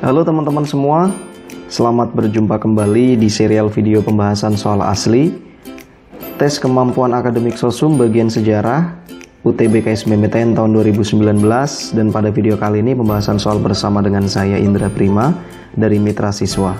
Halo teman-teman semua, selamat berjumpa kembali di serial video pembahasan soal asli Tes Kemampuan Akademik Sosum bagian sejarah UTBK SBMPTN tahun 2019. Dan pada video kali ini pembahasan soal bersama dengan saya Indra Prima dari Mitra Siswa.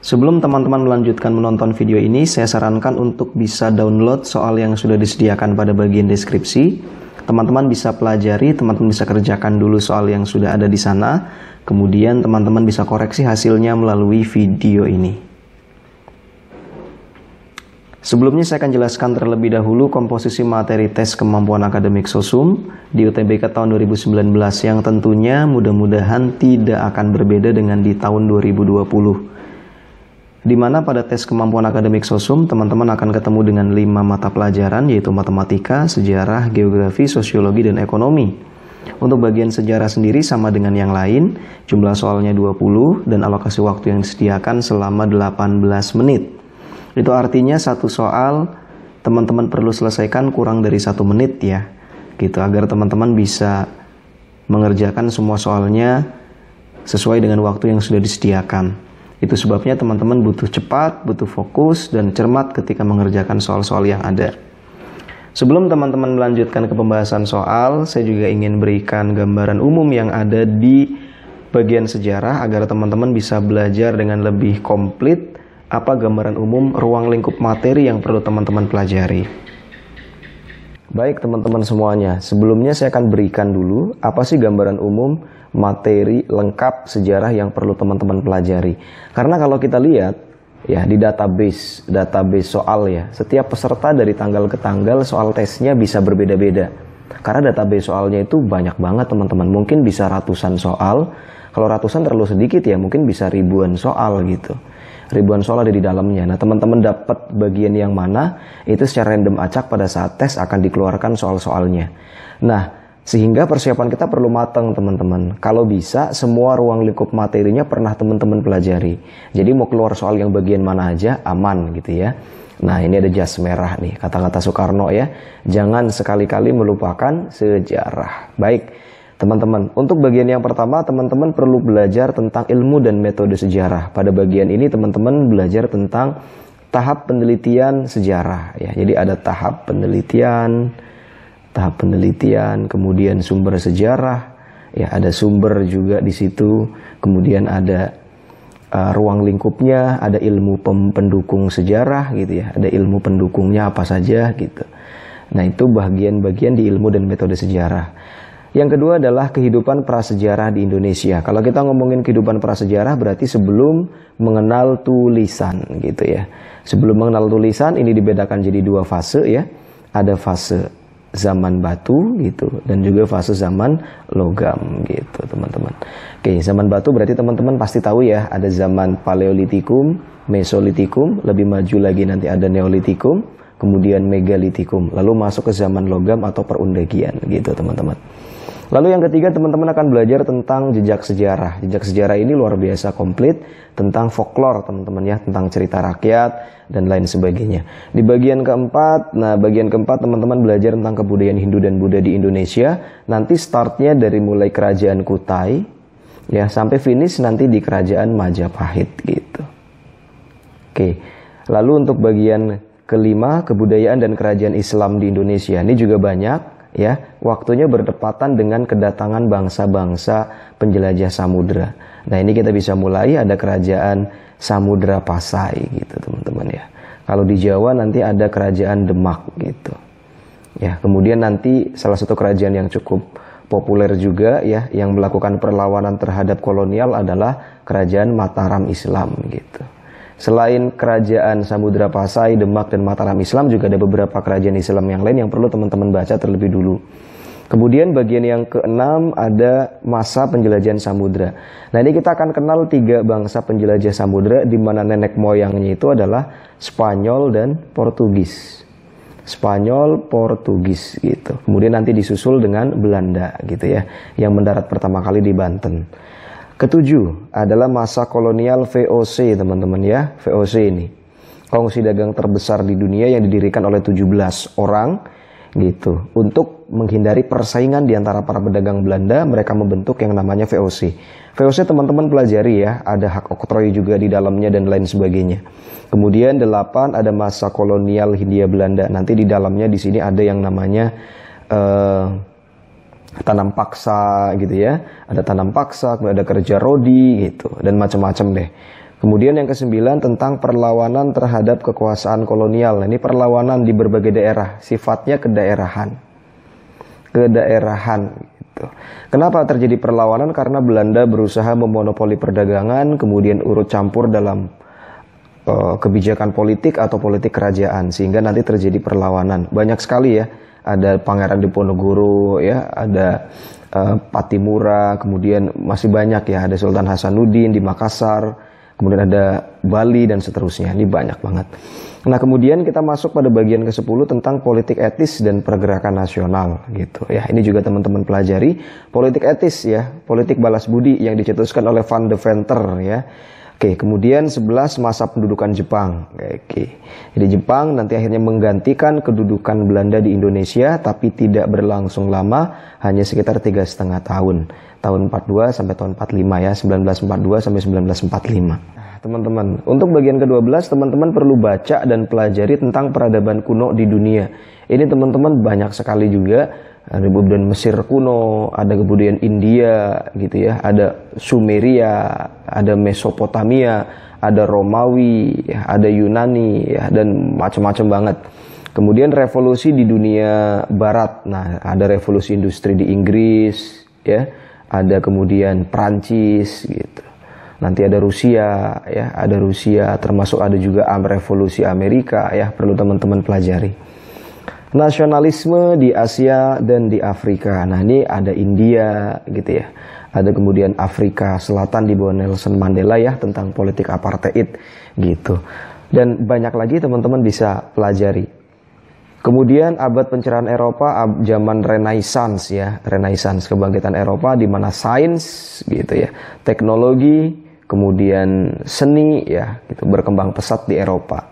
Sebelum teman-teman melanjutkan menonton video ini, saya sarankan untuk bisa download soal yang sudah disediakan pada bagian deskripsi. Teman-teman bisa pelajari, teman-teman bisa kerjakan dulu soal yang sudah ada di sana. Kemudian teman-teman bisa koreksi hasilnya melalui video ini. Sebelumnya saya akan jelaskan terlebih dahulu komposisi materi tes kemampuan akademik Sosum di UTBK tahun 2019 yang tentunya mudah-mudahan tidak akan berbeda dengan di tahun 2020. Di mana pada tes kemampuan akademik Sosum, teman-teman akan ketemu dengan 5 mata pelajaran, yaitu matematika, sejarah, geografi, sosiologi, dan ekonomi. Untuk bagian sejarah sendiri sama dengan yang lain, jumlah soalnya 20 dan alokasi waktu yang disediakan selama 18 menit. Itu artinya satu soal teman-teman perlu selesaikan kurang dari 1 menit ya, gitu, agar teman-teman bisa mengerjakan semua soalnya sesuai dengan waktu yang sudah disediakan. Itu sebabnya teman-teman butuh cepat, butuh fokus, dan cermat ketika mengerjakan soal-soal yang ada. Sebelum teman-teman melanjutkan ke pembahasan soal, saya juga ingin berikan gambaran umum yang ada di bagian sejarah agar teman-teman bisa belajar dengan lebih komplit apa gambaran umum ruang lingkup materi yang perlu teman-teman pelajari. Baik teman-teman semuanya, sebelumnya saya akan berikan dulu apa sih gambaran umum materi lengkap sejarah yang perlu teman-teman pelajari. Karena kalau kita lihat ya di database soal ya, setiap peserta dari tanggal ke tanggal soal tesnya bisa berbeda-beda. Karena database soalnya itu banyak banget teman-teman, mungkin bisa ratusan soal. Kalau ratusan terlalu sedikit ya, mungkin bisa ribuan soal gitu. Ribuan soal ada di dalamnya. Nah, teman-teman dapat bagian yang mana itu secara random acak pada saat tes akan dikeluarkan soal-soalnya. Nah, sehingga persiapan kita perlu matang teman-teman. Kalau bisa semua ruang lingkup materinya pernah teman-teman pelajari. Jadi mau keluar soal yang bagian mana aja aman gitu ya. Nah, ini ada jas merah nih, kata-kata Soekarno ya. Jangan sekali-kali melupakan sejarah. Baik teman-teman, untuk bagian yang pertama teman-teman perlu belajar tentang ilmu dan metode sejarah. Pada bagian ini teman-teman belajar tentang tahap penelitian sejarah ya. Jadi ada tahap penelitian, kemudian sumber sejarah, ya ada sumber juga di situ, kemudian ada ruang lingkupnya, ada ilmu pendukung sejarah gitu ya, ada ilmu pendukungnya apa saja gitu. Nah itu bagian-bagian di ilmu dan metode sejarah. Yang kedua adalah kehidupan prasejarah di Indonesia. Kalau kita ngomongin kehidupan prasejarah berarti sebelum mengenal tulisan gitu ya. Sebelum mengenal tulisan ini dibedakan jadi 2 fase ya. Ada fase zaman batu gitu dan juga fase zaman logam gitu teman-teman. Oke, zaman batu berarti teman-teman pasti tahu ya, ada zaman Paleolitikum, Mesolitikum, lebih maju lagi nanti ada Neolitikum, kemudian Megalitikum, lalu masuk ke zaman logam atau perundegian gitu teman-teman. Lalu yang ketiga teman-teman akan belajar tentang jejak sejarah. Jejak sejarah ini luar biasa komplit tentang folklore teman-teman ya, tentang cerita rakyat dan lain sebagainya. Di bagian keempat, bagian keempat teman-teman belajar tentang kebudayaan Hindu dan Buddha di Indonesia. Nanti startnya dari mulai kerajaan Kutai ya sampai finish nanti di kerajaan Majapahit gitu. Oke. Lalu untuk bagian kelima, kebudayaan dan kerajaan Islam di Indonesia. Ini juga banyak ya, waktunya berdepatan dengan kedatangan bangsa-bangsa penjelajah samudra. Nah ini kita bisa mulai, ada kerajaan Samudra Pasai gitu teman-teman ya. Kalau di Jawa nanti ada kerajaan Demak gitu ya. Kemudian nanti salah satu kerajaan yang cukup populer juga ya, yang melakukan perlawanan terhadap kolonial adalah kerajaan Mataram Islam gitu. Selain kerajaan Samudra Pasai, Demak, dan Mataram Islam, juga ada beberapa kerajaan Islam yang lain yang perlu teman-teman baca terlebih dulu. Kemudian bagian yang keenam ada masa penjelajahan samudra. Nah ini kita akan kenal 3 bangsa penjelajah samudra, di mana nenek moyangnya itu adalah Spanyol dan Portugis. Spanyol, Portugis gitu. Kemudian nanti disusul dengan Belanda gitu ya, yang mendarat pertama kali di Banten. Ketujuh adalah masa kolonial VOC, teman-teman ya. VOC ini kongsi dagang terbesar di dunia yang didirikan oleh 17 orang gitu. Untuk menghindari persaingan di antara para pedagang Belanda, mereka membentuk yang namanya VOC. VOC teman-teman pelajari ya, ada hak oktroy juga di dalamnya dan lain sebagainya. Kemudian 8 ada masa kolonial Hindia Belanda. Nanti di dalamnya di sini ada yang namanya tanam paksa gitu ya. Ada tanam paksa, kemudian ada kerja rodi gitu dan macam-macam deh. Kemudian yang ke-9 tentang perlawanan terhadap kekuasaan kolonial. Nah, ini perlawanan di berbagai daerah, sifatnya kedaerahan. Kedaerahan gitu. Kenapa terjadi perlawanan? Karena Belanda berusaha memonopoli perdagangan, kemudian urut campur dalam kebijakan politik atau politik kerajaan, sehingga nanti terjadi perlawanan. Banyak sekali ya, ada Pangeran Diponegoro ya, ada Patimura, kemudian masih banyak ya, ada Sultan Hasanuddin di Makassar, kemudian ada Bali dan seterusnya. Ini banyak banget. Nah, kemudian kita masuk pada bagian ke-10 tentang politik etis dan pergerakan nasional gitu ya. Ini juga teman-teman pelajari politik etis ya, politik balas budi yang dicetuskan oleh Van de Venter ya. Oke, kemudian 11 masa pendudukan Jepang. Oke. Jadi Jepang nanti akhirnya menggantikan kedudukan Belanda di Indonesia, tapi tidak berlangsung lama, hanya sekitar 3,5 tahun. Tahun 42 sampai tahun 45 ya, 1942 sampai 1945. Teman-teman, untuk bagian ke-12 teman-teman perlu baca dan pelajari tentang peradaban kuno di dunia. Ini teman-teman banyak sekali juga. Ada kemudian Mesir kuno, ada kemudian India gitu ya, ada Sumeria, ada Mesopotamia, ada Romawi, ya, ada Yunani ya, dan macam-macam banget. Kemudian revolusi di dunia barat. Nah, ada revolusi industri di Inggris ya, ada kemudian Prancis gitu. Nanti ada Rusia ya, ada Rusia, termasuk ada juga revolusi Amerika ya, perlu teman-teman pelajari. Nasionalisme di Asia dan di Afrika. Nah, ini ada India gitu ya. Ada kemudian Afrika Selatan di bawah Nelson Mandela ya, tentang politik apartheid gitu. Dan banyak lagi teman-teman bisa pelajari. Kemudian abad pencerahan Eropa, zaman Renaissance ya, Renaissance kebangkitan Eropa di mana sains gitu ya, teknologi, kemudian seni ya, gitu berkembang pesat di Eropa.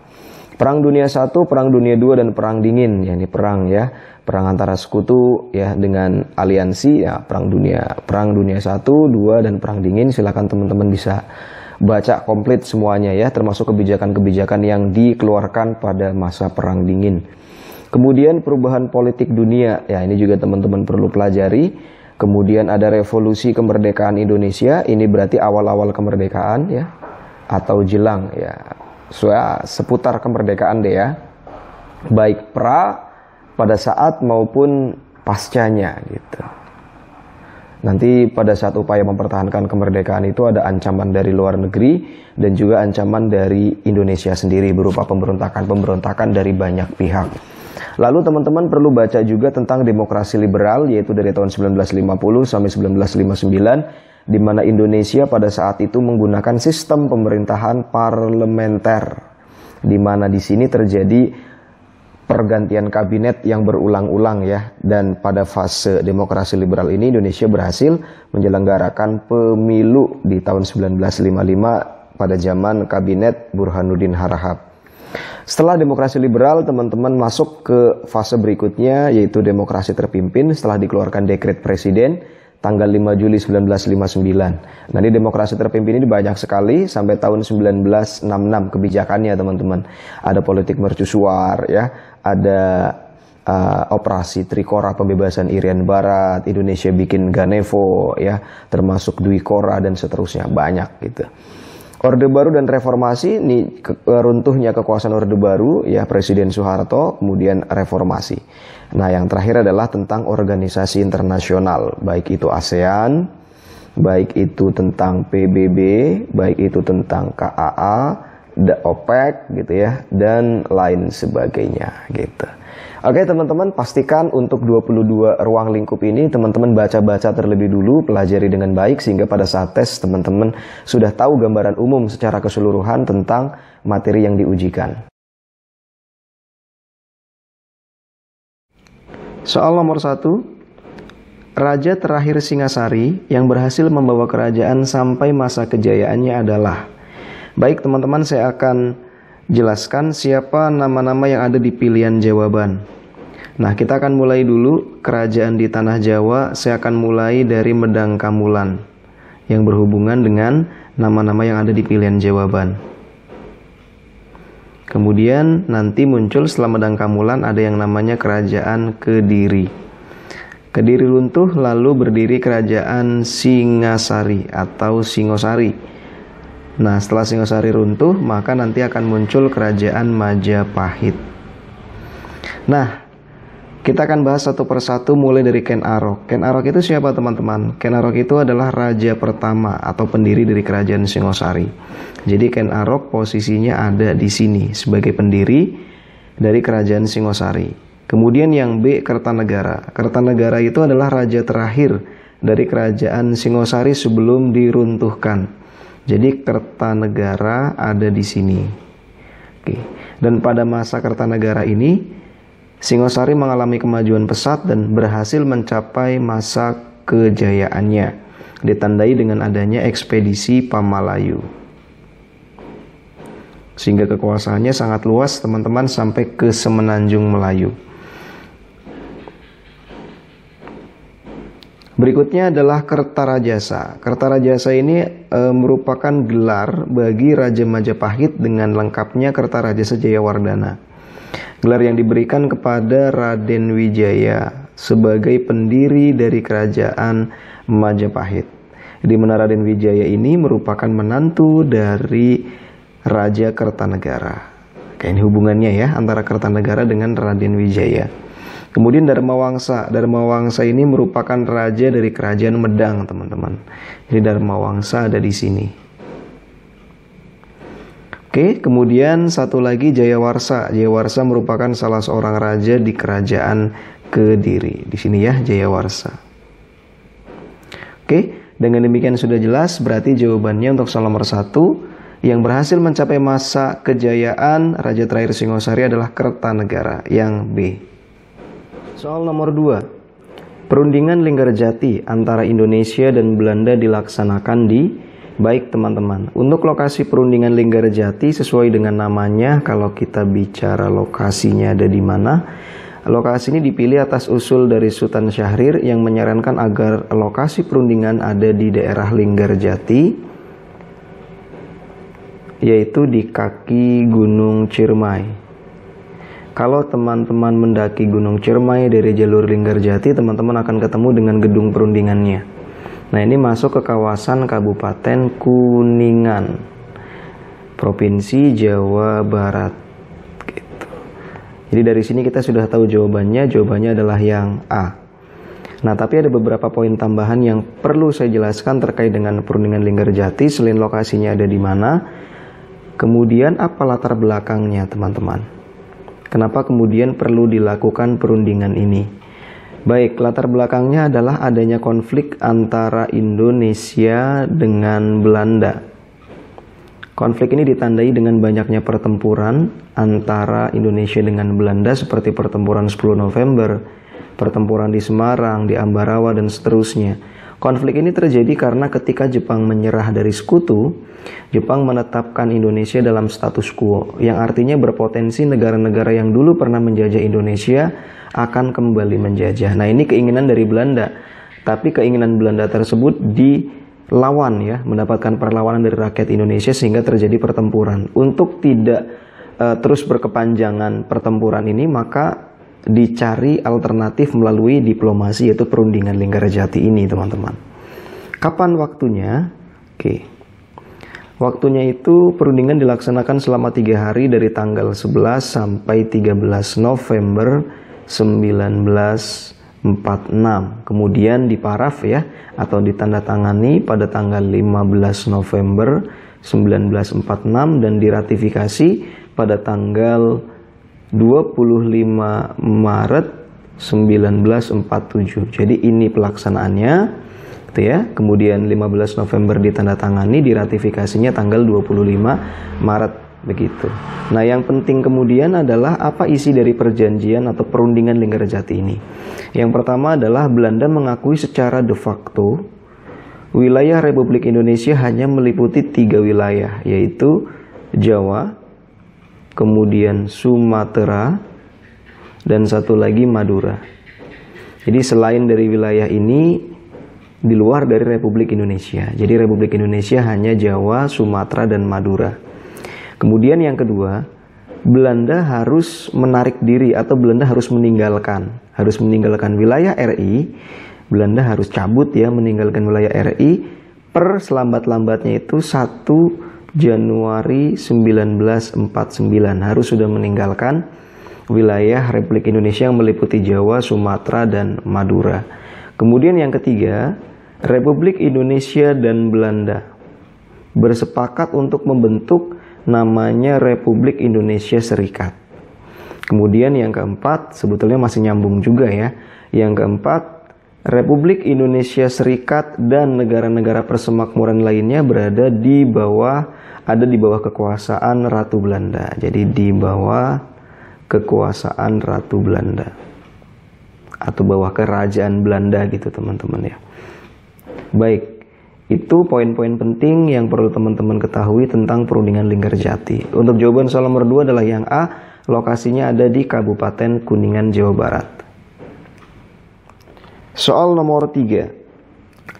Perang Dunia I, Perang Dunia II, dan Perang Dingin, ya ini perang ya, perang antara sekutu ya dengan aliansi ya, Perang Dunia I, II, dan Perang Dingin. Silakan teman-teman bisa baca komplit semuanya ya, termasuk kebijakan-kebijakan yang dikeluarkan pada masa Perang Dingin. Kemudian perubahan politik dunia, ya ini juga teman-teman perlu pelajari. Kemudian ada revolusi kemerdekaan Indonesia, ini berarti awal-awal kemerdekaan ya, atau jelang ya. Seputar kemerdekaan deh ya, baik pada saat maupun pascanya gitu. Nanti pada saat upaya mempertahankan kemerdekaan itu ada ancaman dari luar negeri dan juga ancaman dari Indonesia sendiri berupa pemberontakan dari banyak pihak. Lalu teman-teman perlu baca juga tentang demokrasi liberal, yaitu dari tahun 1950 sampai 1959, di mana Indonesia pada saat itu menggunakan sistem pemerintahan parlementer, di mana di sini terjadi pergantian kabinet yang berulang-ulang ya. Dan pada fase demokrasi liberal ini Indonesia berhasil menyelenggarakan pemilu di tahun 1955 pada zaman kabinet Burhanuddin Harahap. Setelah demokrasi liberal, teman-teman masuk ke fase berikutnya, yaitu demokrasi terpimpin setelah dikeluarkan dekret presiden tanggal 5 Juli 1959. Nah, ini demokrasi terpimpin ini banyak sekali sampai tahun 1966 kebijakannya, teman-teman. Ada politik mercusuar ya, ada operasi Trikora pembebasan Irian Barat, Indonesia bikin Ganevo ya, termasuk Dwi Kora dan seterusnya, banyak gitu. Orde Baru dan Reformasi, ini runtuhnya kekuasaan Orde Baru ya, Presiden Soeharto, kemudian reformasi. Nah, yang terakhir adalah tentang organisasi internasional, baik itu ASEAN, baik itu tentang PBB, baik itu tentang KAA, OPEC gitu ya, dan lain sebagainya gitu. Oke teman-teman, pastikan untuk 22 ruang lingkup ini teman-teman baca-baca terlebih dulu, pelajari dengan baik sehingga pada saat tes teman-teman sudah tahu gambaran umum secara keseluruhan tentang materi yang diujikan. Soal nomor 1, raja terakhir Singasari yang berhasil membawa kerajaan sampai masa kejayaannya adalah. Baik teman-teman, saya akan jelaskan siapa nama-nama yang ada di pilihan jawaban. Nah, kita akan mulai dulu kerajaan di tanah Jawa. Saya akan mulai dari Medang Kamulan yang berhubungan dengan nama-nama yang ada di pilihan jawaban. Kemudian nanti muncul setelah Medang Kamulan ada yang namanya kerajaan Kediri. Kediri runtuh lalu berdiri kerajaan Singasari atau Singosari. Nah, setelah Singosari runtuh maka nanti akan muncul kerajaan Majapahit. Nah, kita akan bahas satu persatu mulai dari Ken Arok. Ken Arok itu siapa teman-teman? Ken Arok itu adalah raja pertama atau pendiri dari kerajaan Singosari. Jadi Ken Arok posisinya ada di sini sebagai pendiri dari kerajaan Singosari. Kemudian yang B, Kertanegara. Kertanegara itu adalah raja terakhir dari kerajaan Singosari sebelum diruntuhkan. Jadi Kertanegara ada di sini. Oke. Dan pada masa Kertanegara ini Singosari mengalami kemajuan pesat dan berhasil mencapai masa kejayaannya, ditandai dengan adanya ekspedisi Pamalayu. Sehingga kekuasaannya sangat luas teman-teman sampai ke Semenanjung Melayu. Berikutnya adalah Kertarajasa. Kertarajasa ini merupakan gelar bagi Raja Majapahit dengan lengkapnya Kertarajasa Jayawardana. Gelar yang diberikan kepada Raden Wijaya sebagai pendiri dari kerajaan Majapahit. Di mana Raden Wijaya ini merupakan menantu dari Raja Kertanegara. Kayak ini hubungannya ya antara Kertanegara dengan Raden Wijaya. Kemudian Dharmawangsa. Dharmawangsa ini merupakan raja dari kerajaan Medang, teman-teman. Jadi Dharmawangsa ada di sini. Oke, kemudian satu lagi Jayawarsa. Jayawarsa merupakan salah seorang raja di kerajaan Kediri. Di sini ya Jayawarsa. Oke, dengan demikian sudah jelas, berarti jawabannya untuk soal nomor 1 yang berhasil mencapai masa kejayaan raja terakhir Singosari adalah Kertanegara, yang B. Soal nomor 2. Perundingan Linggarjati antara Indonesia dan Belanda dilaksanakan di. Baik teman-teman, untuk lokasi perundingan Linggarjati sesuai dengan namanya, kalau kita bicara lokasinya ada di mana, lokasi ini dipilih atas usul dari Sultan Syahrir yang menyarankan agar lokasi perundingan ada di daerah Linggarjati, yaitu di kaki Gunung Ciremai. Kalau teman-teman mendaki Gunung Ciremai dari jalur Linggarjati, teman-teman akan ketemu dengan gedung perundingannya. Nah, ini masuk ke kawasan Kabupaten Kuningan, Provinsi Jawa Barat. Gitu. Jadi dari sini kita sudah tahu jawabannya. Jawabannya adalah yang A. Nah, tapi ada beberapa poin tambahan yang perlu saya jelaskan terkait dengan perundingan Linggarjati. Selain lokasinya ada di mana, kemudian apa latar belakangnya, teman-teman? Kenapa kemudian perlu dilakukan perundingan ini? Baik, latar belakangnya adalah adanya konflik antara Indonesia dengan Belanda. Konflik ini ditandai dengan banyaknya pertempuran antara Indonesia dengan Belanda seperti pertempuran 10 November, pertempuran di Semarang, di Ambarawa, dan seterusnya. Konflik ini terjadi karena ketika Jepang menyerah dari sekutu, Jepang menetapkan Indonesia dalam status quo, yang artinya berpotensi negara-negara yang dulu pernah menjajah Indonesia akan kembali menjajah. Nah, ini keinginan dari Belanda. Tapi keinginan Belanda tersebut dilawan ya, mendapatkan perlawanan dari rakyat Indonesia sehingga terjadi pertempuran. Untuk tidak terus berkepanjangan pertempuran ini, maka dicari alternatif melalui diplomasi, yaitu perundingan Linggarjati ini, teman-teman. Kapan waktunya? Oke. Waktunya itu perundingan dilaksanakan selama 3 hari dari tanggal 11 sampai 13 November 1946. Kemudian diparaf ya, atau ditandatangani pada tanggal 15 November 1946 dan diratifikasi pada tanggal 25 Maret 1947. Jadi ini pelaksanaannya gitu ya. Kemudian 15 November ditandatangani, diratifikasinya tanggal 25 Maret begitu. Nah, yang penting kemudian adalah apa isi dari perjanjian atau perundingan Linggarjati ini. Yang pertama adalah Belanda mengakui secara de facto wilayah Republik Indonesia hanya meliputi 3 wilayah, yaitu Jawa, kemudian Sumatera, dan satu lagi Madura. Jadi selain dari wilayah ini, di luar dari Republik Indonesia. Jadi Republik Indonesia hanya Jawa, Sumatera, dan Madura. Kemudian yang kedua, Belanda harus menarik diri atau Belanda harus meninggalkan wilayah RI. Belanda harus cabut ya, meninggalkan wilayah RI per selambat-lambatnya itu 1 Januari 1949 harus sudah meninggalkan wilayah Republik Indonesia yang meliputi Jawa, Sumatera, dan Madura. Kemudian yang ketiga, Republik Indonesia dan Belanda bersepakat untuk membentuk namanya Republik Indonesia Serikat. Kemudian yang keempat, sebetulnya masih nyambung juga ya. Yang keempat, Republik Indonesia Serikat dan negara-negara persemakmuran lainnya ada di bawah kekuasaan Ratu Belanda. Jadi di bawah kekuasaan Ratu Belanda atau bawah kerajaan Belanda gitu teman-teman ya. Baik, itu poin-poin penting yang perlu teman-teman ketahui tentang perundingan Linggarjati. Untuk jawaban soal nomor 2 adalah yang A, lokasinya ada di Kabupaten Kuningan, Jawa Barat. Soal nomor 3,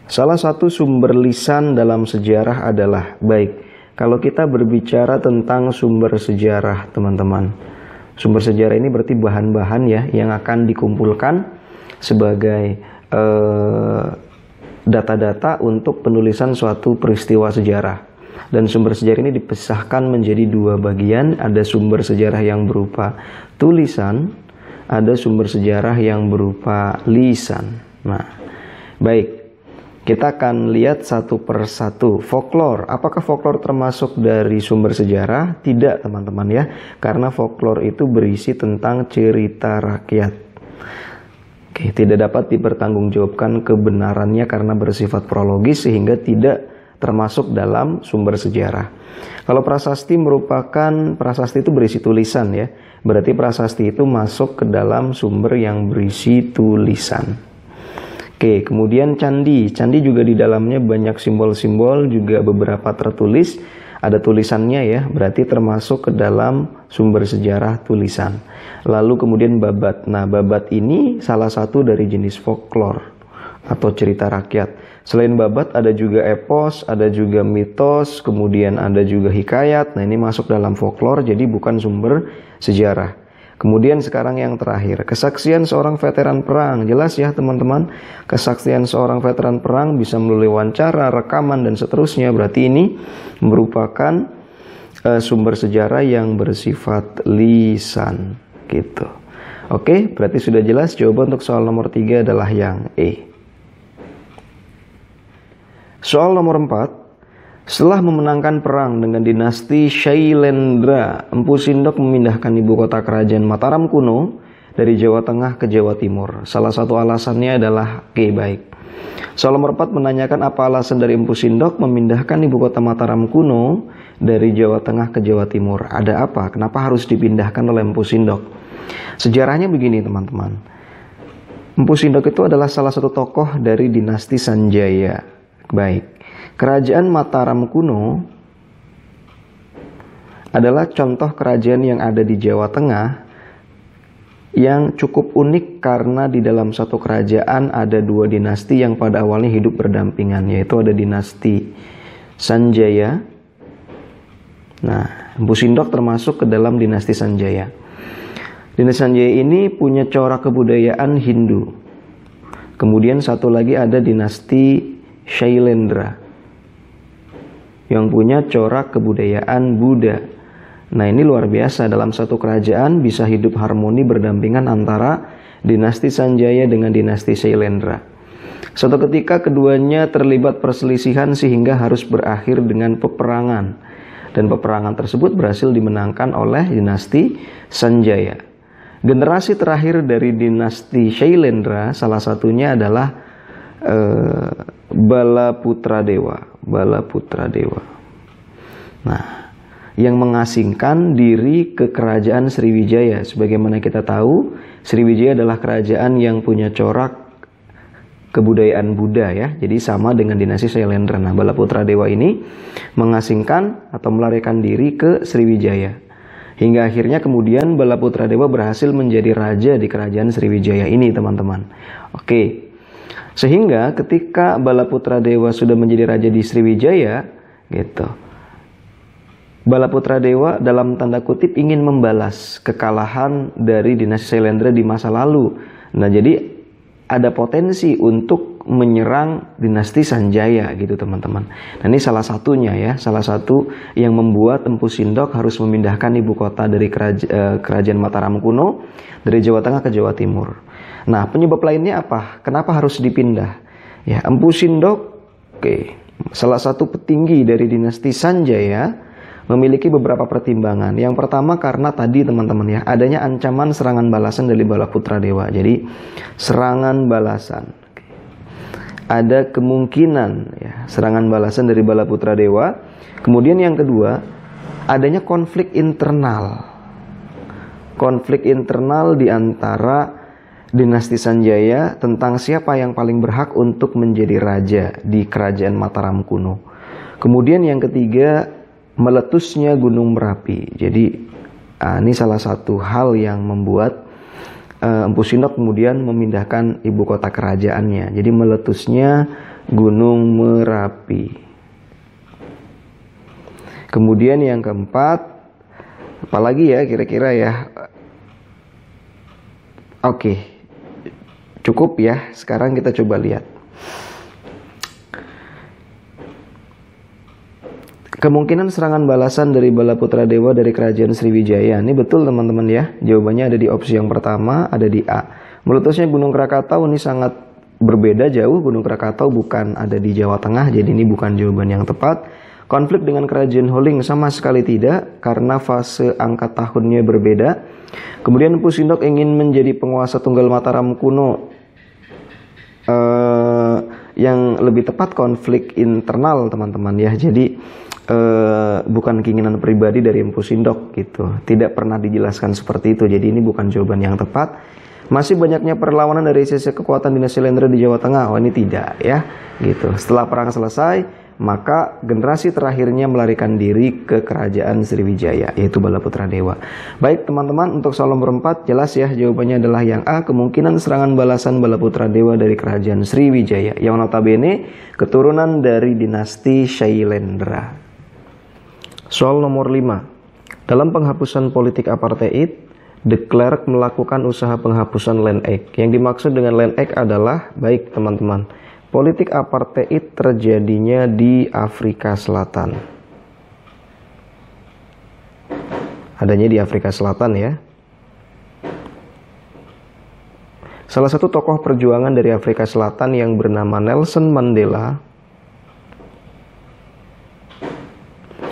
salah satu sumber lisan dalam sejarah adalah, baik, kalau kita berbicara tentang sumber sejarah teman-teman, sumber sejarah ini berarti bahan-bahan ya yang akan dikumpulkan sebagai data-data untuk penulisan suatu peristiwa sejarah. Dan sumber sejarah ini dipisahkan menjadi 2 bagian. Ada sumber sejarah yang berupa tulisan, ada sumber sejarah yang berupa lisan. Nah, baik, kita akan lihat satu per satu. Folklore, apakah folklore termasuk dari sumber sejarah? Tidak teman-teman ya, karena folklore itu berisi tentang cerita rakyat. Oke, tidak dapat dipertanggungjawabkan kebenarannya karena bersifat prologis sehingga tidak termasuk dalam sumber sejarah. Kalau prasasti itu berisi tulisan ya, berarti prasasti itu masuk ke dalam sumber yang berisi tulisan. Oke, kemudian candi juga di dalamnya banyak simbol-simbol, juga beberapa tertulis, ada tulisannya ya, berarti termasuk ke dalam sumber sejarah tulisan. Lalu kemudian babat. Nah, babat ini salah satu dari jenis folklore atau cerita rakyat. Selain babat ada juga epos, ada juga mitos, kemudian ada juga hikayat. Nah, ini masuk dalam folklore, jadi bukan sumber sejarah. Kemudian sekarang yang terakhir, kesaksian seorang veteran perang. Jelas ya teman-teman, kesaksian seorang veteran perang bisa melalui wawancara, rekaman, dan seterusnya. Berarti ini merupakan sumber sejarah yang bersifat lisan gitu. Oke, berarti sudah jelas jawaban untuk soal nomor 3 adalah yang E. Soal nomor 4, setelah memenangkan perang dengan dinasti Shailendra, Empu Sindok memindahkan ibu kota kerajaan Mataram kuno dari Jawa Tengah ke Jawa Timur. Salah satu alasannya adalah baik. Soal nomor 4 menanyakan apa alasan dari Empu Sindok memindahkan ibu kota Mataram kuno dari Jawa Tengah ke Jawa Timur. Ada apa? Kenapa harus dipindahkan oleh Empu Sindok? Sejarahnya begini teman-teman. Empu Sindok itu adalah salah satu tokoh dari dinasti Sanjaya. Baik, kerajaan Mataram kuno adalah contoh kerajaan yang ada di Jawa Tengah yang cukup unik karena di dalam satu kerajaan ada 2 dinasti yang pada awalnya hidup berdampingan, yaitu ada dinasti Sanjaya. Nah, Empu Sindok termasuk ke dalam dinasti Sanjaya. Dinasti Sanjaya ini punya corak kebudayaan Hindu. Kemudian satu lagi ada dinasti Shailendra yang punya corak kebudayaan Buddha. Nah, ini luar biasa, dalam satu kerajaan bisa hidup harmoni berdampingan antara dinasti Sanjaya dengan dinasti Shailendra. Suatu ketika keduanya terlibat perselisihan sehingga harus berakhir dengan peperangan. Dan peperangan tersebut berhasil dimenangkan oleh dinasti Sanjaya. Generasi terakhir dari dinasti Shailendra salah satunya adalah Balaputra Dewa. Nah, yang mengasingkan diri ke kerajaan Sriwijaya. Sebagaimana kita tahu, Sriwijaya adalah kerajaan yang punya corak kebudayaan Buddha ya. Jadi sama dengan dinasti Shailendra. Nah, Balaputradewa ini mengasingkan atau melarikan diri ke Sriwijaya. Hingga akhirnya kemudian Balaputradewa berhasil menjadi raja di kerajaan Sriwijaya ini, teman-teman. Oke. Sehingga ketika Balaputradewa sudah menjadi raja di Sriwijaya, gitu, Balaputradewa dalam tanda kutip ingin membalas kekalahan dari dinasti Shailendra di masa lalu. Nah, jadi ada potensi untuk menyerang dinasti Sanjaya gitu, teman-teman. Nah, ini salah satunya ya, salah satu yang membuat Empu Sindok harus memindahkan ibu kota dari kerajaan Mataram kuno dari Jawa Tengah ke Jawa Timur. Nah, penyebab lainnya apa? Kenapa harus dipindah? Ya, Empu Sindok, salah satu petinggi dari dinasti Sanjaya, memiliki beberapa pertimbangan. Yang pertama karena tadi, teman-teman ya, adanya ancaman serangan balasan dari Balaputradewa. Jadi serangan balasan, ada kemungkinan ya serangan balasan dari Balaputradewa. Kemudian yang kedua, adanya konflik internal. Konflik internal di antara dinasti Sanjaya tentang siapa yang paling berhak untuk menjadi raja di kerajaan Mataram kuno. Kemudian yang ketiga, meletusnya Gunung Merapi. Jadi ini salah satu hal yang membuat Empu Sindok kemudian memindahkan ibu kota kerajaannya. Jadi meletusnya Gunung Merapi. Kemudian yang keempat, apalagi ya kira-kira ya? Oke, cukup ya. Sekarang kita coba lihat. Kemungkinan serangan balasan dari Balaputradewa dari kerajaan Sriwijaya. Ini betul, teman-teman ya. Jawabannya ada di opsi yang pertama, ada di A. Meletusnya Gunung Krakatau ini sangat berbeda jauh. Gunung Krakatau bukan ada di Jawa Tengah, jadi ini bukan jawaban yang tepat. Konflik dengan kerajaan Holeng sama sekali tidak, karena fase angka tahunnya berbeda. Kemudian Empu Sindok ingin menjadi penguasa tunggal Mataram kuno. Yang lebih tepat konflik internal, teman-teman ya. Jadi bukan keinginan pribadi dari Empu Sindok gitu. Tidak pernah dijelaskan seperti itu. Jadi ini bukan jawaban yang tepat. Masih banyaknya perlawanan dari sisi kekuatan dinasti Shailendra di Jawa Tengah. Oh, ini tidak ya. Gitu. Setelah perang selesai, maka generasi terakhirnya melarikan diri ke kerajaan Sriwijaya, yaitu Balaputradewa. Baik, teman-teman, untuk soal nomor 4 jelas ya, jawabannya adalah yang A, kemungkinan serangan balasan Balaputradewa dari kerajaan Sriwijaya, yang notabene keturunan dari dinasti Shailendra. Soal nomor 5. Dalam penghapusan politik apartheid, de Klerk melakukan usaha penghapusan Land Act. Yang dimaksud dengan Land Act adalah, baik teman-teman, politik apartheid terjadinya di Afrika Selatan. Adanya di Afrika Selatan ya. Salah satu tokoh perjuangan dari Afrika Selatan yang bernama Nelson Mandela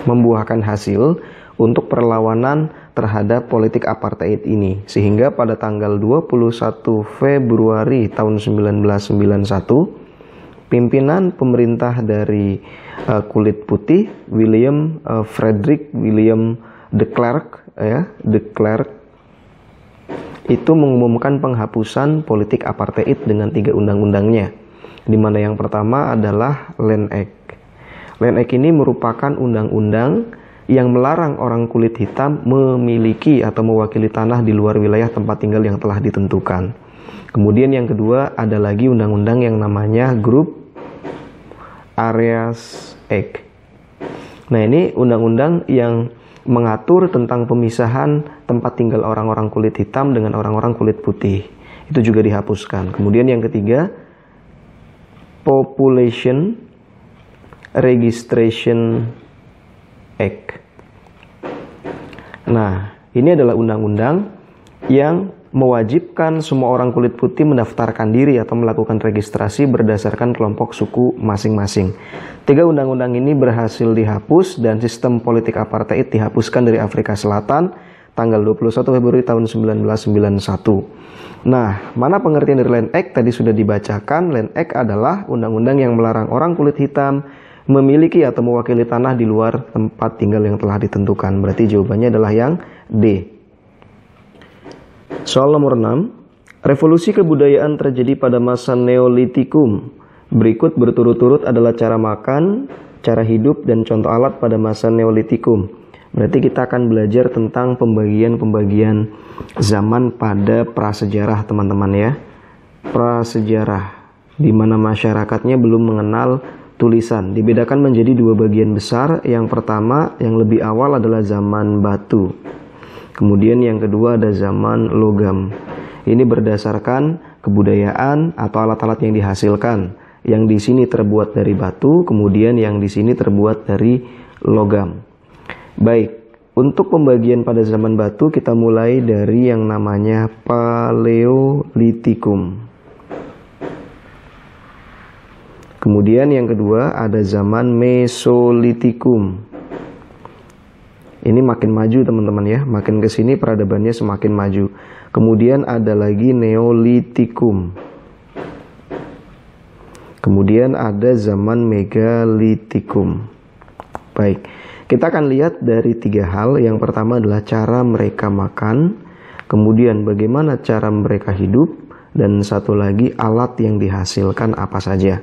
membuahkan hasil untuk perlawanan terhadap politik apartheid ini. Sehingga pada tanggal 21 Februari tahun 1991, pimpinan pemerintah dari kulit putih, William Frederick William de Klerk ya, de Klerk itu mengumumkan penghapusan politik apartheid dengan 3 undang-undangnya, di mana yang pertama adalah Land Act. Land Act ini merupakan undang-undang yang melarang orang kulit hitam memiliki atau mewakili tanah di luar wilayah tempat tinggal yang telah ditentukan. Kemudian yang kedua ada lagi undang-undang yang namanya Group Areas Act. Nah, ini undang-undang yang mengatur tentang pemisahan tempat tinggal orang-orang kulit hitam dengan orang-orang kulit putih. Itu juga dihapuskan. Kemudian yang ketiga, Population Registration Act. Nah, ini adalah undang-undang yang mewajibkan semua orang kulit putih mendaftarkan diri atau melakukan registrasi berdasarkan kelompok suku masing-masing. 3 undang-undang ini berhasil dihapus dan sistem politik apartheid dihapuskan dari Afrika Selatan tanggal 21 Februari tahun 1991. Nah, mana pengertian dari Land Act? Tadi sudah dibacakan. Land Act adalah undang-undang yang melarang orang kulit hitam memiliki atau mewakili tanah di luar tempat tinggal yang telah ditentukan. Berarti jawabannya adalah yang D. Soal nomor 6. Revolusi kebudayaan terjadi pada masa Neolitikum. Berikut berturut-turut adalah cara makan, cara hidup, dan contoh alat pada masa Neolitikum. Berarti kita akan belajar tentang pembagian-pembagian zaman pada prasejarah, teman-teman ya. Prasejarah, di mana masyarakatnya belum mengenal tulisan. Dibedakan menjadi dua bagian besar. Yang pertama, yang lebih awal adalah zaman batu. Kemudian yang kedua ada zaman logam. Ini berdasarkan kebudayaan atau alat-alat yang dihasilkan. Yang di sini terbuat dari batu, kemudian yang di sini terbuat dari logam. Baik, untuk pembagian pada zaman batu kita mulai dari yang namanya Paleolitikum. Kemudian yang kedua ada zaman Mesolitikum. Ini makin maju teman-teman ya, makin ke sini peradabannya semakin maju. Kemudian ada lagi Neolitikum. Kemudian ada zaman Megalitikum. Baik, kita akan lihat dari tiga hal. Yang pertama adalah cara mereka makan, kemudian bagaimana cara mereka hidup, dan satu lagi alat yang dihasilkan apa saja.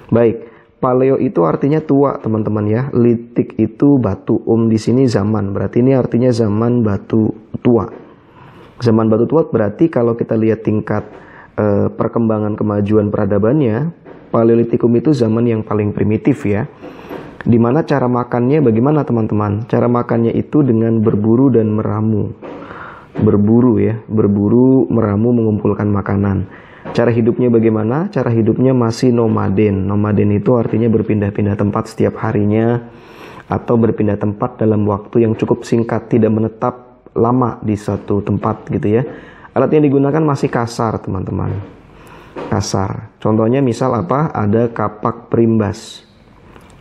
Baik, Paleo itu artinya tua teman-teman ya. Litik itu batu. Di sini zaman. Berarti ini artinya zaman batu tua. Zaman batu tua berarti kalau kita lihat tingkat perkembangan kemajuan peradabannya, Paleolitikum itu zaman yang paling primitif ya. Dimana cara makannya bagaimana teman-teman? Cara makannya itu dengan berburu dan meramu. Berburu ya. Berburu, meramu, mengumpulkan makanan. Cara hidupnya bagaimana? Cara hidupnya masih nomaden. Nomaden itu artinya berpindah-pindah tempat setiap harinya, atau berpindah tempat dalam waktu yang cukup singkat, tidak menetap lama di satu tempat gitu ya. Alat yang digunakan masih kasar teman-teman. Kasar. Contohnya misal apa? Ada kapak perimbas.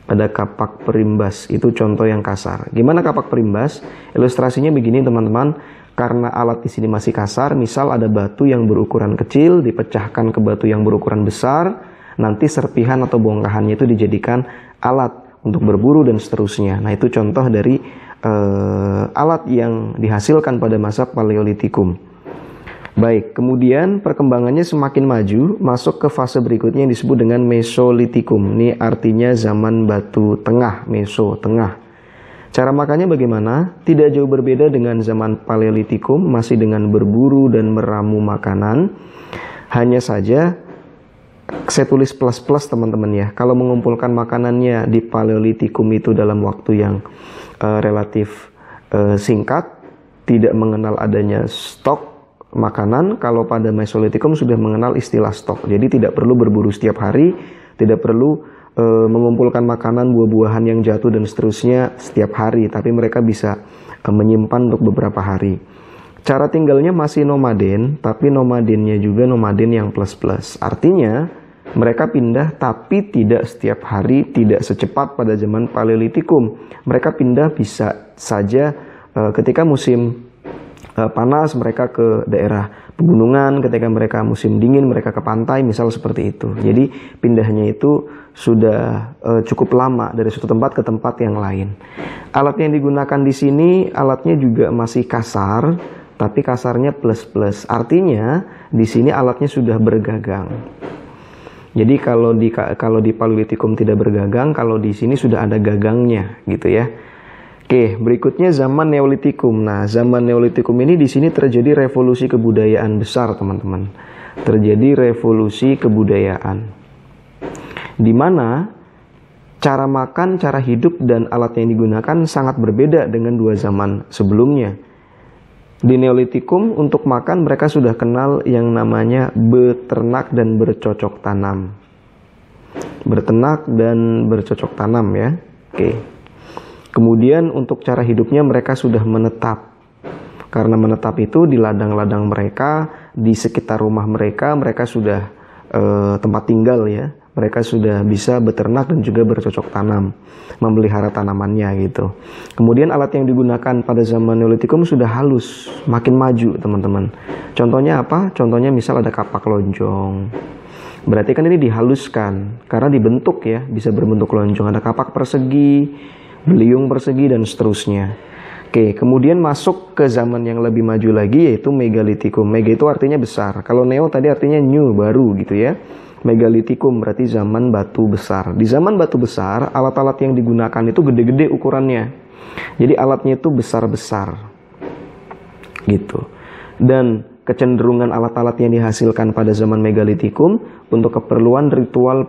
Ada kapak perimbas, itu contoh yang kasar. Gimana kapak perimbas? Ilustrasinya begini teman-teman. Karena alat di sini masih kasar, misal ada batu yang berukuran kecil dipecahkan ke batu yang berukuran besar, nanti serpihan atau bongkahannya itu dijadikan alat untuk berburu dan seterusnya. Nah, itu contoh dari alat yang dihasilkan pada masa Paleolitikum. Baik, kemudian perkembangannya semakin maju, masuk ke fase berikutnya yang disebut dengan Mesolitikum. Ini artinya zaman batu tengah, Meso, tengah. Cara makannya bagaimana? Tidak jauh berbeda dengan zaman Paleolitikum, masih dengan berburu dan meramu makanan. Hanya saja, saya tulis plus-plus teman-teman ya. Kalau mengumpulkan makanannya di Paleolitikum itu dalam waktu yang relatif singkat, tidak mengenal adanya stok makanan. Kalau pada Mesolitikum sudah mengenal istilah stok. Jadi tidak perlu berburu setiap hari, tidak perlu mengumpulkan makanan, buah-buahan yang jatuh dan seterusnya setiap hari, tapi mereka bisa menyimpan untuk beberapa hari. Cara tinggalnya masih nomaden, tapi nomadennya juga nomaden yang plus-plus. Artinya mereka pindah tapi tidak setiap hari, tidak secepat pada zaman Paleolitikum. Mereka pindah bisa saja ketika musim panas mereka ke daerah pegunungan, ketika mereka musim dingin mereka ke pantai, misal seperti itu. Jadi pindahnya itu sudah cukup lama dari suatu tempat ke tempat yang lain. Alat yang digunakan di sini alatnya juga masih kasar, tapi kasarnya plus-plus. Artinya di sini alatnya sudah bergagang. Jadi kalau di Paleolitikum tidak bergagang, kalau di sini sudah ada gagangnya gitu ya. Oke, berikutnya zaman Neolitikum. Nah, zaman Neolitikum ini di sini terjadi revolusi kebudayaan besar, teman-teman. Terjadi revolusi kebudayaan. Di mana cara makan, cara hidup, dan alat yang digunakan sangat berbeda dengan dua zaman sebelumnya. Di Neolitikum untuk makan mereka sudah kenal yang namanya beternak dan bercocok tanam. Berternak dan bercocok tanam ya. Oke. Kemudian untuk cara hidupnya mereka sudah menetap. Karena menetap itu di ladang-ladang mereka, di sekitar rumah mereka, mereka sudah tempat tinggal ya. Mereka sudah bisa beternak dan juga bercocok tanam, memelihara tanamannya gitu. Kemudian alat yang digunakan pada zaman Neolitikum sudah halus, makin maju teman-teman. Contohnya apa? Contohnya misal ada kapak lonjong. Berarti kan ini dihaluskan karena dibentuk ya, bisa berbentuk lonjong, ada kapak persegi, beliung persegi dan seterusnya. Oke, kemudian masuk ke zaman yang lebih maju lagi yaitu Megalitikum. Mega itu artinya besar. Kalau Neo tadi artinya new, baru gitu ya. Megalitikum berarti zaman batu besar. Di zaman batu besar, alat-alat yang digunakan itu gede-gede ukurannya. Jadi alatnya itu besar-besar. Gitu. Dan kecenderungan alat-alat yang dihasilkan pada zaman Megalitikum untuk keperluan ritual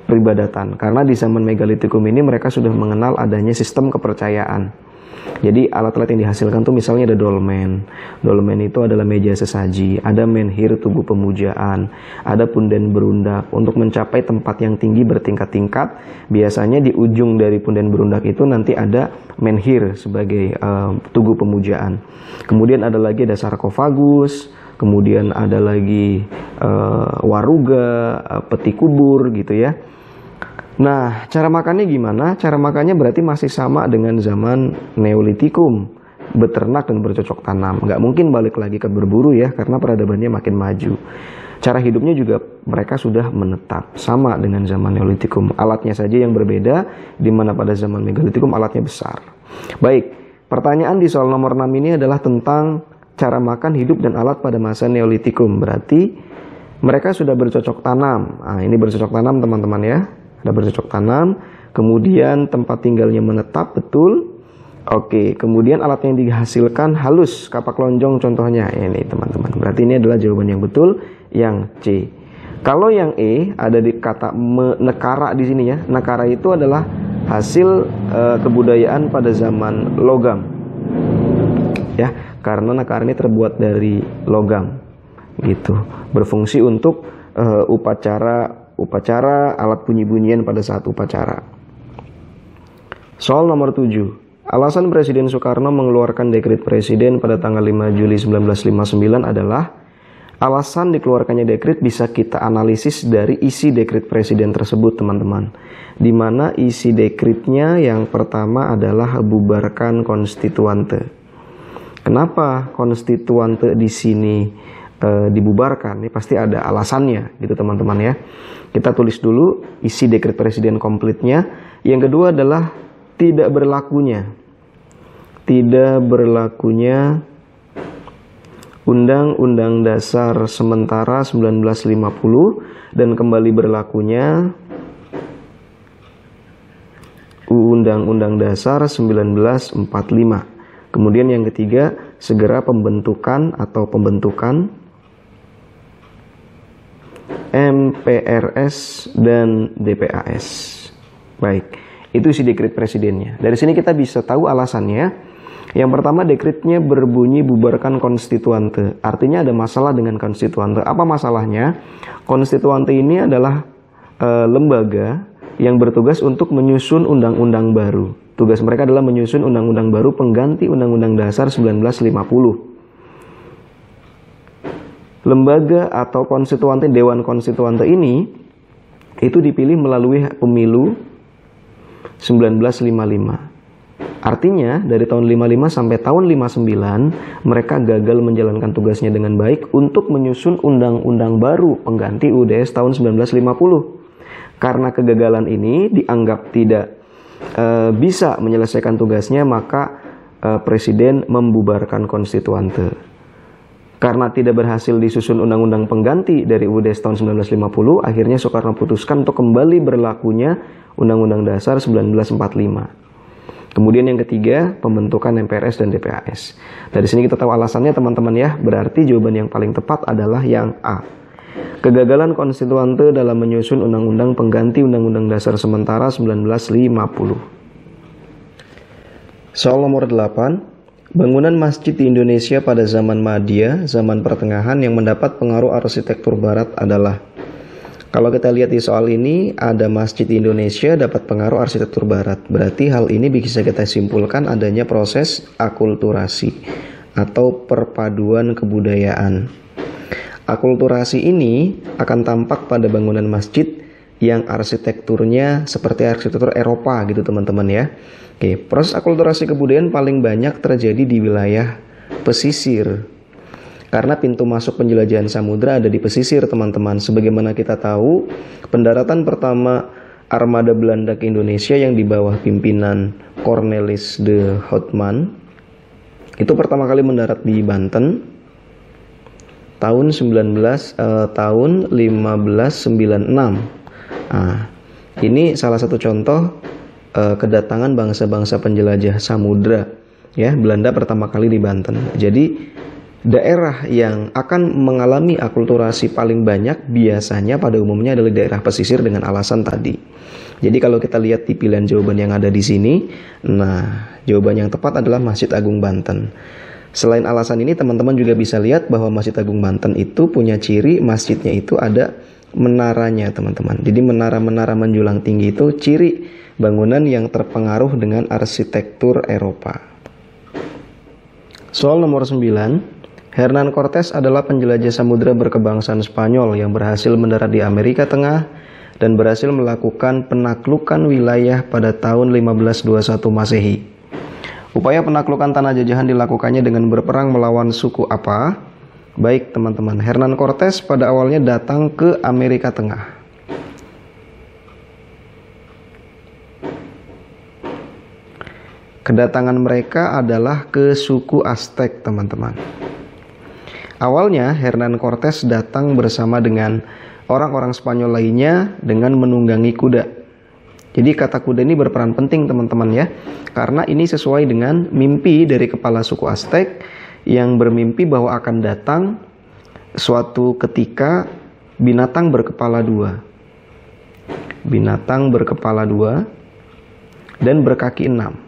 peribadatan. Karena di zaman Megalitikum ini mereka sudah mengenal adanya sistem kepercayaan. Jadi alat-alat yang dihasilkan tuh misalnya ada dolmen. Dolmen itu adalah meja sesaji, ada menhir tugu pemujaan, ada punden berundak. Untuk mencapai tempat yang tinggi bertingkat-tingkat, biasanya di ujung dari punden berundak itu nanti ada menhir sebagai tugu pemujaan. Kemudian ada lagi ada sarkofagus, kemudian ada lagi waruga, peti kubur gitu ya. Nah, cara makannya gimana? Cara makannya berarti masih sama dengan zaman Neolitikum, beternak dan bercocok tanam. Nggak mungkin balik lagi ke berburu ya, karena peradabannya makin maju. Cara hidupnya juga mereka sudah menetap, sama dengan zaman Neolitikum. Alatnya saja yang berbeda, di mana pada zaman Megalitikum alatnya besar. Baik, pertanyaan di soal nomor 6 ini adalah tentang cara makan, hidup, dan alat pada masa Neolitikum. Berarti mereka sudah bercocok tanam. Nah, ini bercocok tanam teman-teman ya. Ada bercocok tanam, kemudian tempat tinggalnya menetap, betul. Oke, kemudian alat yang dihasilkan halus, kapak lonjong contohnya. Ini teman-teman, berarti ini adalah jawaban yang betul, yang C. Kalau yang E, ada di kata nekara di sini ya. Nekara itu adalah hasil kebudayaan pada zaman logam. Ya, karena nekara ini terbuat dari logam. Gitu, berfungsi untuk upacara, alat bunyi-bunyian pada saat upacara. Soal nomor 7. Alasan Presiden Soekarno mengeluarkan dekret presiden pada tanggal 5 Juli 1959 adalah alasan dikeluarkannya dekret bisa kita analisis dari isi dekret presiden tersebut, teman-teman. Di mana isi dekretnya yang pertama adalah bubarkan konstituante. Kenapa konstituante di sini dibubarkan? Ini pasti ada alasannya gitu teman-teman ya. Kita tulis dulu isi dekret presiden komplitnya. Yang kedua adalah tidak berlakunya Undang-Undang Dasar sementara 1950 dan kembali berlakunya Undang-Undang Dasar 1945. Kemudian yang ketiga, segera pembentukan MPRS dan DPAS. Baik, itu isi dekret presidennya. Dari sini kita bisa tahu alasannya. Yang pertama, dekretnya berbunyi bubarkan konstituante. Artinya ada masalah dengan konstituante. Apa masalahnya? Konstituante ini adalah lembaga yang bertugas untuk menyusun undang-undang baru. Tugas mereka adalah menyusun undang-undang baru pengganti Undang-Undang Dasar 1950. Lembaga atau konstituante, Dewan Konstituante ini itu dipilih melalui pemilu 1955. Artinya dari tahun 55 sampai tahun 59 mereka gagal menjalankan tugasnya dengan baik untuk menyusun undang-undang baru pengganti UUD tahun 1950. Karena kegagalan ini dianggap tidak bisa menyelesaikan tugasnya, maka Presiden membubarkan konstituante. Karena tidak berhasil disusun undang-undang pengganti dari UUD tahun 1950, akhirnya Soekarno putuskan untuk kembali berlakunya Undang-Undang Dasar 1945. Kemudian yang ketiga, pembentukan MPRS dan DPAS. Dari sini kita tahu alasannya teman-teman ya, berarti jawaban yang paling tepat adalah yang A. Kegagalan konstituante dalam menyusun undang-undang pengganti Undang-Undang Dasar sementara 1950. Soal nomor 8. Bangunan masjid di Indonesia pada zaman Madya, zaman pertengahan yang mendapat pengaruh arsitektur barat adalah. Kalau kita lihat di soal ini, ada masjid di Indonesia dapat pengaruh arsitektur barat. Berarti hal ini bisa kita simpulkan adanya proses akulturasi atau perpaduan kebudayaan. Akulturasi ini akan tampak pada bangunan masjid yang arsitekturnya seperti arsitektur Eropa gitu teman-teman ya. Oke, proses akulturasi kebudayaan paling banyak terjadi di wilayah pesisir. Karena pintu masuk penjelajahan samudra ada di pesisir, teman-teman. Sebagaimana kita tahu, pendaratan pertama armada Belanda ke Indonesia yang di bawah pimpinan Cornelis de Houtman itu pertama kali mendarat di Banten tahun 1596. Nah, ini salah satu contoh kedatangan bangsa-bangsa penjelajah samudra, ya, Belanda pertama kali di Banten. Jadi daerah yang akan mengalami akulturasi paling banyak biasanya pada umumnya adalah daerah pesisir dengan alasan tadi. Jadi kalau kita lihat di pilihan jawaban yang ada di sini, nah jawaban yang tepat adalah Masjid Agung Banten. Selain alasan ini, teman-teman juga bisa lihat bahwa Masjid Agung Banten itu punya ciri masjidnya itu ada menaranya, teman-teman. Jadi menara-menara menjulang tinggi itu ciri bangunan yang terpengaruh dengan arsitektur Eropa. Soal nomor 9. Hernán Cortés adalah penjelajah samudra berkebangsaan Spanyol yang berhasil mendarat di Amerika Tengah dan berhasil melakukan penaklukan wilayah pada tahun 1521 Masehi. Upaya penaklukan tanah jajahan dilakukannya dengan berperang melawan suku apa? Baik, teman-teman, Hernán Cortés pada awalnya datang ke Amerika Tengah. Kedatangan mereka adalah ke suku Aztec, teman-teman. Awalnya Hernán Cortés datang bersama dengan orang-orang Spanyol lainnya dengan menunggangi kuda. Jadi kata kuda ini berperan penting, teman-teman, ya, karena ini sesuai dengan mimpi dari kepala suku Aztec yang bermimpi bahwa akan datang suatu ketika binatang berkepala dua. Binatang berkepala dua dan berkaki 6.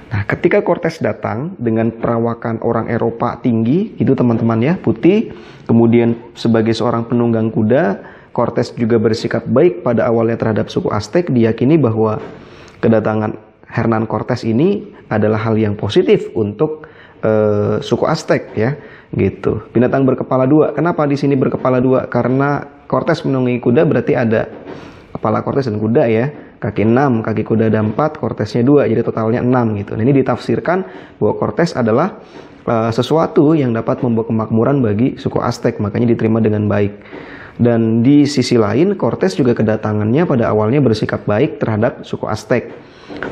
Nah, ketika Cortés datang dengan perawakan orang Eropa tinggi, gitu teman-teman ya, putih, kemudian sebagai seorang penunggang kuda, Cortés juga bersikap baik pada awalnya terhadap suku Aztec. Diyakini bahwa kedatangan Hernán Cortés ini adalah hal yang positif untuk suku Aztec, ya, gitu. Binatang berkepala dua. Kenapa di sini berkepala dua? Karena Cortés menunggangi kuda berarti ada kepala Cortés dan kuda, ya. Kaki 6, kaki kuda ada 4, Cortésnya 2, jadi totalnya 6 gitu. Nah, ini ditafsirkan bahwa Cortés adalah sesuatu yang dapat membawa kemakmuran bagi suku Aztec, makanya diterima dengan baik. Dan di sisi lain, Cortés juga kedatangannya pada awalnya bersikap baik terhadap suku Aztec.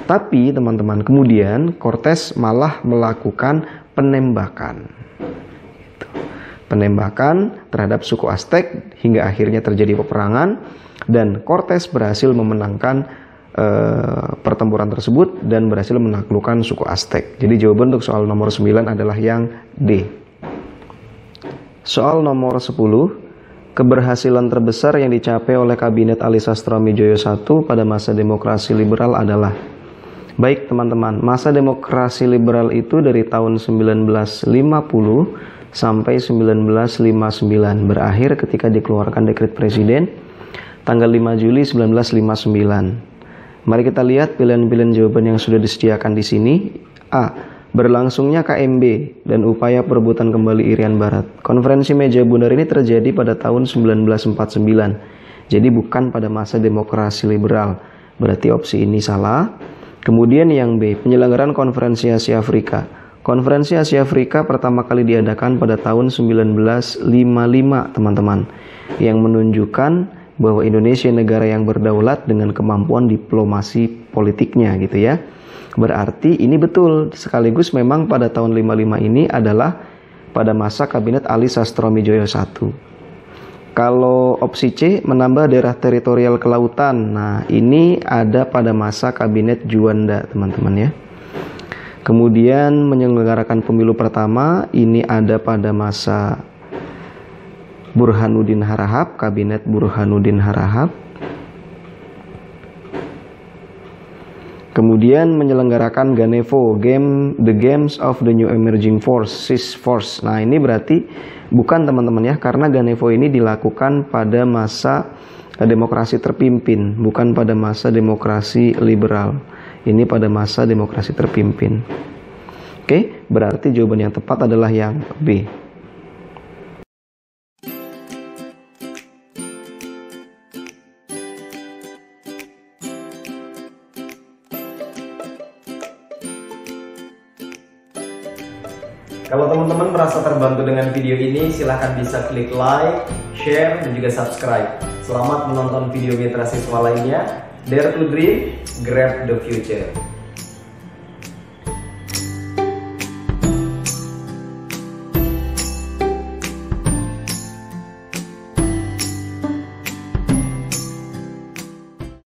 Tapi teman-teman, kemudian Cortés malah melakukan penembakan. Penembakan terhadap suku Aztec hingga akhirnya terjadi peperangan. Dan Cortés berhasil memenangkan pertempuran tersebut dan berhasil menaklukkan suku Aztec. Jadi jawaban untuk soal nomor 9 adalah yang D. Soal nomor 10. Keberhasilan terbesar yang dicapai oleh Kabinet Ali Sastroamidjojo I pada masa demokrasi liberal adalah. Baik teman-teman, masa demokrasi liberal itu dari tahun 1950 sampai 1959, berakhir ketika dikeluarkan dekret presiden tanggal 5 Juli 1959. Mari kita lihat pilihan-pilihan jawaban yang sudah disediakan di sini. A. Berlangsungnya KMB dan upaya perebutan kembali Irian Barat. Konferensi meja bundar ini terjadi pada tahun 1949. Jadi bukan pada masa demokrasi liberal. Berarti opsi ini salah. Kemudian yang B. Penyelenggaraan Konferensi Asia Afrika. Konferensi Asia Afrika pertama kali diadakan pada tahun 1955, teman-teman. Yang menunjukkan bahwa Indonesia negara yang berdaulat dengan kemampuan diplomasi politiknya, gitu ya. Berarti ini betul, sekaligus memang pada tahun 55 ini adalah pada masa Kabinet Ali Sastroamidjojo I. Kalau opsi C, menambah daerah teritorial kelautan. Nah, ini ada pada masa Kabinet Juanda, teman-teman ya. Kemudian menyelenggarakan pemilu pertama, ini ada pada masa Burhanuddin Harahap, Kabinet Burhanuddin Harahap. Kemudian menyelenggarakan Ganevo, The Games of the New Emerging Force, SIS Force. Nah, ini berarti bukan teman-teman ya, karena Ganevo ini dilakukan pada masa demokrasi terpimpin, bukan pada masa demokrasi liberal. Ini pada masa demokrasi terpimpin. Oke, berarti jawaban yang tepat adalah yang B. Kalau teman-teman merasa terbantu dengan video ini, silahkan bisa klik like, share, dan juga subscribe. Selamat menonton video mitra siswa lainnya. Dare to dream, grab the future.